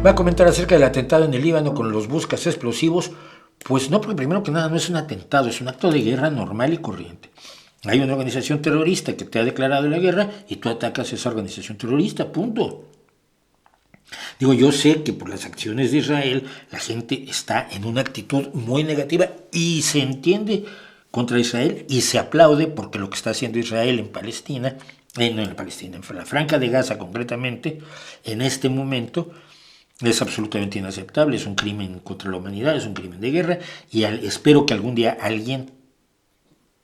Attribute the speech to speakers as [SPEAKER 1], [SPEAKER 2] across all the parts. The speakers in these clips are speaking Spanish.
[SPEAKER 1] Va a comentar acerca del atentado en el Líbano con los buscas explosivos. Pues no, porque primero que nada no es un atentado, es un acto de guerra normal y corriente. Hay una organización terrorista que te ha declarado la guerra y tú atacas a esa organización terrorista, punto. Digo, yo sé que por las acciones de Israel la gente está en una actitud muy negativa y se entiende contra Israel y se aplaude porque lo que está haciendo Israel en Palestina, no en Palestina, en la Franja de Gaza concretamente, en este momento es absolutamente inaceptable, es un crimen contra la humanidad, es un crimen de guerra y espero que algún día alguien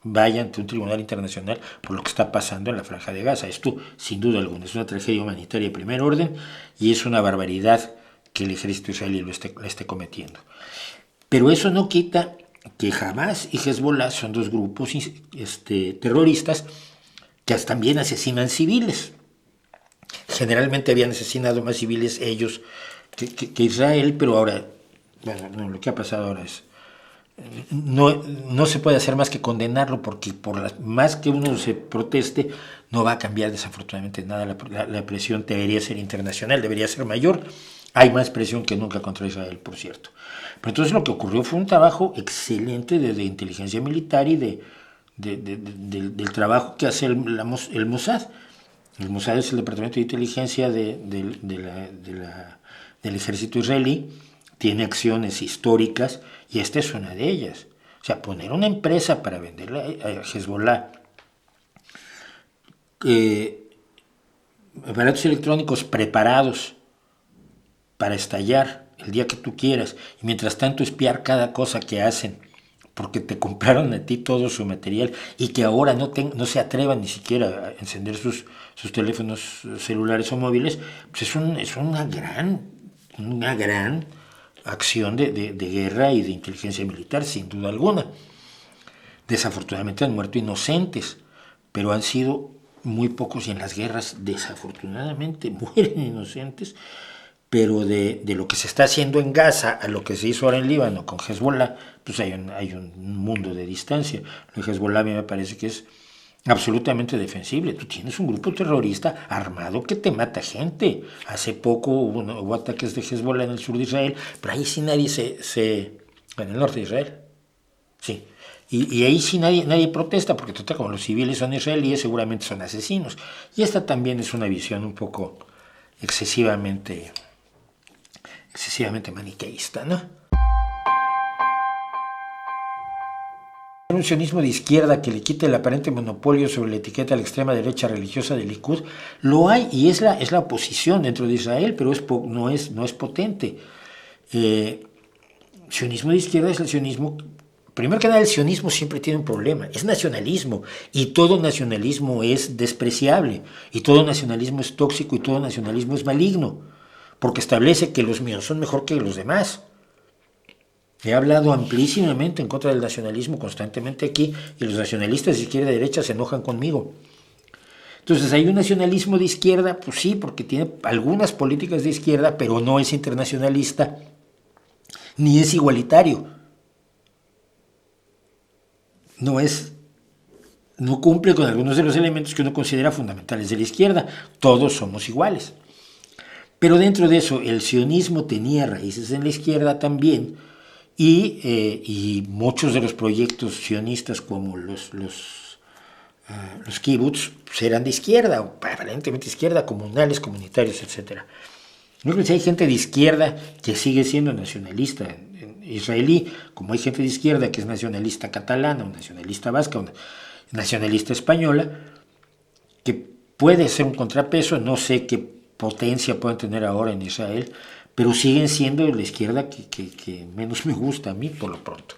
[SPEAKER 1] vaya ante un tribunal internacional por lo que está pasando en la Franja de Gaza. Esto, sin duda alguna, es una tragedia humanitaria de primer orden y es una barbaridad que el ejército israelí lo esté cometiendo. Pero eso no quita que Hamas y Hezbollah son dos grupos terroristas que también asesinan civiles. Generalmente habían asesinado más civiles ellos que Israel, pero ahora, bueno, no, lo que ha pasado ahora es no se puede hacer más que condenarlo porque más que uno se proteste no va a cambiar desafortunadamente nada. La presión debería ser internacional, debería ser mayor. Hay más presión que nunca contra Israel, por cierto. Pero entonces lo que ocurrió fue un trabajo excelente de inteligencia militar y del trabajo que hace el Mossad. El Mossad es el departamento de inteligencia del ejército israelí. Tiene acciones históricas y esta es una de ellas. O sea, poner una empresa para venderle a Hezbollah aparatos electrónicos preparados para estallar el día que tú quieras y mientras tanto espiar cada cosa que hacen porque te compraron a ti todo su material y que ahora no se atrevan ni siquiera a encender sus teléfonos celulares o móviles, pues es una gran acción de guerra y de inteligencia militar, sin duda alguna. Desafortunadamente han muerto inocentes, pero han sido muy pocos y en las guerras desafortunadamente mueren inocentes, pero de lo que se está haciendo en Gaza a lo que se hizo ahora en Líbano con Hezbollah, pues hay un mundo de distancia. Lo de Hezbollah a mí me parece que es absolutamente defensible. Tú tienes un grupo terrorista armado que te mata gente. Hace poco hubo ataques de Hezbollah en el sur de Israel, pero ahí sí nadie en el norte de Israel. Sí. Y ahí sí nadie protesta, porque total, como los civiles son israelíes, seguramente son asesinos. Y esta también es una visión un poco excesivamente maniqueísta, ¿no? Un sionismo de izquierda que le quite el aparente monopolio sobre la etiqueta a la extrema derecha religiosa del Likud, lo hay y es la oposición dentro de Israel, pero no es potente. Sionismo de izquierda es el sionismo. Primero que nada, el sionismo siempre tiene un problema, es nacionalismo, y todo nacionalismo es despreciable, y todo nacionalismo es tóxico, y todo nacionalismo es maligno, porque establece que los míos son mejor que los demás. He hablado amplísimamente en contra del nacionalismo constantemente aquí, y los nacionalistas de izquierda y derecha se enojan conmigo. Entonces, ¿hay un nacionalismo de izquierda? Pues sí, porque tiene algunas políticas de izquierda, pero no es internacionalista, ni es igualitario. No cumple con algunos de los elementos que uno considera fundamentales de la izquierda. Todos somos iguales. Pero dentro de eso, el sionismo tenía raíces en la izquierda también, y muchos de los proyectos sionistas como los kibbutz pues eran de izquierda, o aparentemente izquierda, comunales, comunitarios, etc. Yo creo que hay gente de izquierda que sigue siendo nacionalista en israelí, como hay gente de izquierda que es nacionalista catalana, o nacionalista vasca, o nacionalista española, que puede ser un contrapeso. No sé qué potencia pueden tener ahora en Israel, pero siguen siendo la izquierda que menos me gusta a mí por lo pronto.